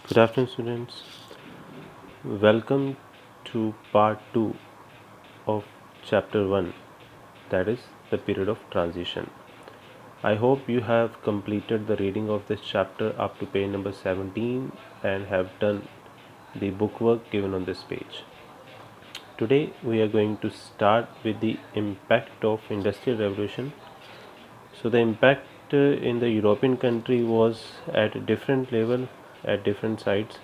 Good afternoon, students. Welcome to part 2 of chapter 1, that is the period of transition. I hope you have completed the reading of this chapter up to page number 17 and have done the bookwork given on this page. Today we are going to start with the impact of industrial revolution. So the impact in the European country was at a different level at different sites.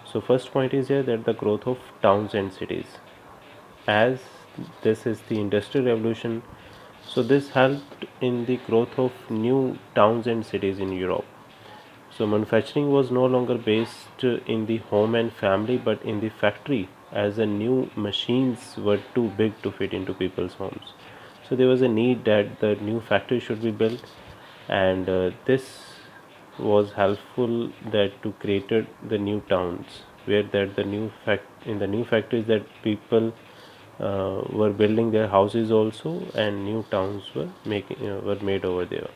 So first point is here that the growth of towns and cities. As this is the industrial revolution, so this helped in the growth of new towns and cities in Europe. So manufacturing was no longer based in the home and family but in the factory, as the new machines were too big to fit into people's homes. So there was a need that the new factory should be built, and this was helpful that to created the new towns where that the new fact in the new factories that people were building their houses also, and new towns were made over there.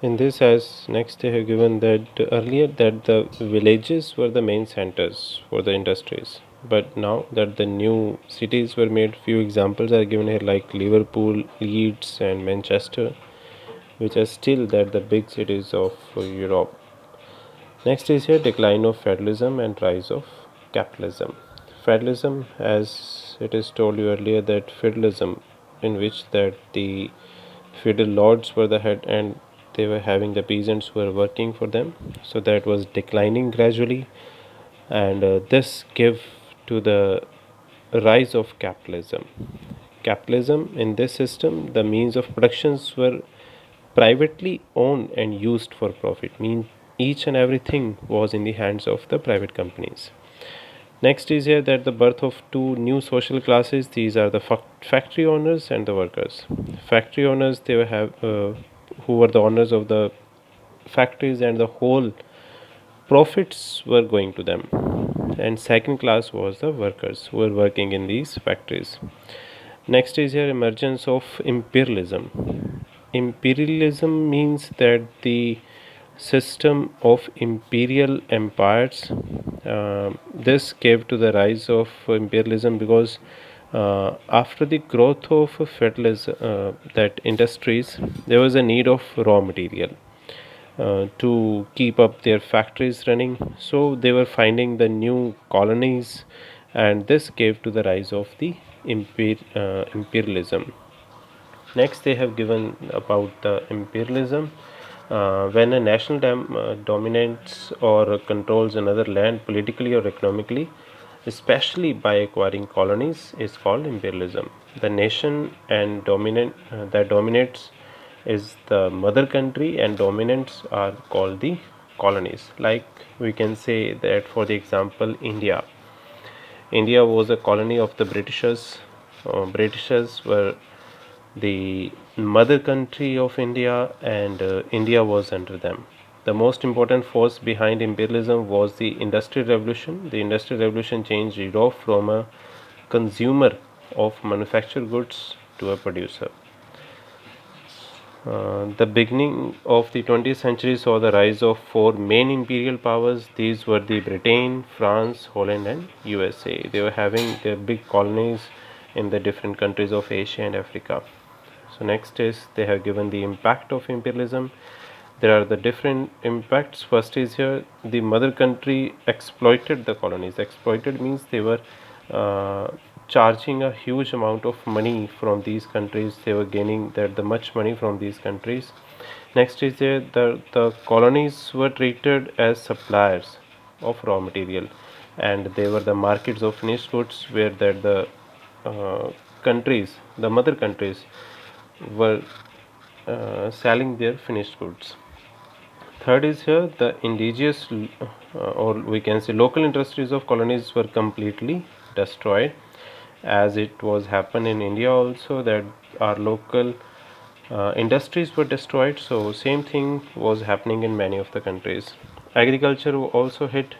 In this, as next they have given that earlier that the villages were the main centers for the industries, but now that the new cities were made, few examples are given here like Liverpool, Leeds, and Manchester, which are still that the big cities of Europe. Next is here decline of feudalism and rise of capitalism. Feudalism, as it is told you earlier, that feudalism in which that the feudal lords were the head and they were having the peasants who were working for them. So that was declining gradually, and this gave to the rise of capitalism. Capitalism in this system, the means of productions were privately owned and used for profit. Mean each and everything was in the hands of the private companies. Next is here that the birth of two new social classes. These are the factory owners and the workers. Factory owners, they were who were the owners of the factories, and the whole profits were going to them. And second class was the workers who were working in these factories. Next is here emergence of imperialism. Imperialism means that the system of imperial empires. This gave to the rise of imperialism because after the growth of feudalism, that industries, there was a need of raw material to keep up their factories running. So they were finding the new colonies, and this gave to the rise of the imperialism. Next, they have given about the imperialism. When a national dominates or controls another land politically or economically, especially by acquiring colonies, is called imperialism. The nation and dominant that dominates is the mother country, and dominants are called the colonies. Like we can say that for the example, India was a colony of the Britishers. Britishers were the mother country of India, and India was under them. The most important force behind imperialism was the Industrial Revolution. The Industrial Revolution changed Europe from a consumer of manufactured goods to a producer. The beginning of the 20th century saw the rise of four main imperial powers. These were the Britain, France, Holland, and USA. They were having their big colonies in the different countries of Asia and Africa. So next is they have given the impact of imperialism. There are the different impacts. First is here the mother country exploited the colonies. Exploited means they were uh, charging a huge amount of money from these countries. They were gaining that the much money from these countries. Next is there the colonies were treated as suppliers of raw material, and they were the markets of finished goods where that the countries, the mother countries, were selling their finished goods. Third is here the indigenous or we can say local industries of colonies were completely destroyed, as it was happened in India also, that our local industries were destroyed. So same thing was happening in many of the countries. Agriculture also hit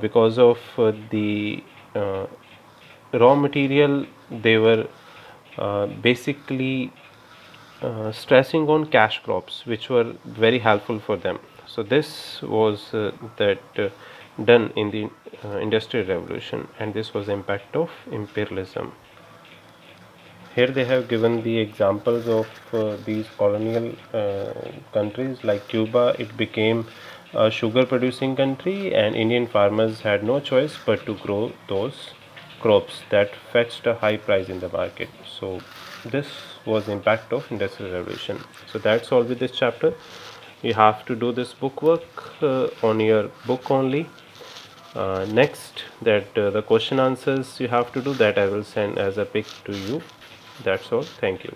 because of the uh, raw material. They were basically stressing on cash crops, which were very helpful for them. So this was that done in the industrial revolution, and this was the impact of imperialism. Here they have given the examples of these colonial countries like Cuba. It became a sugar producing country, and Indian farmers had no choice but to grow those crops that fetched a high price in the market. So this was the impact of industrial revolution. So that's all with this chapter. You have to do this book work on your book only. Next, that the question answers you have to do, that I will send as a pic to you. That's all. Thank you.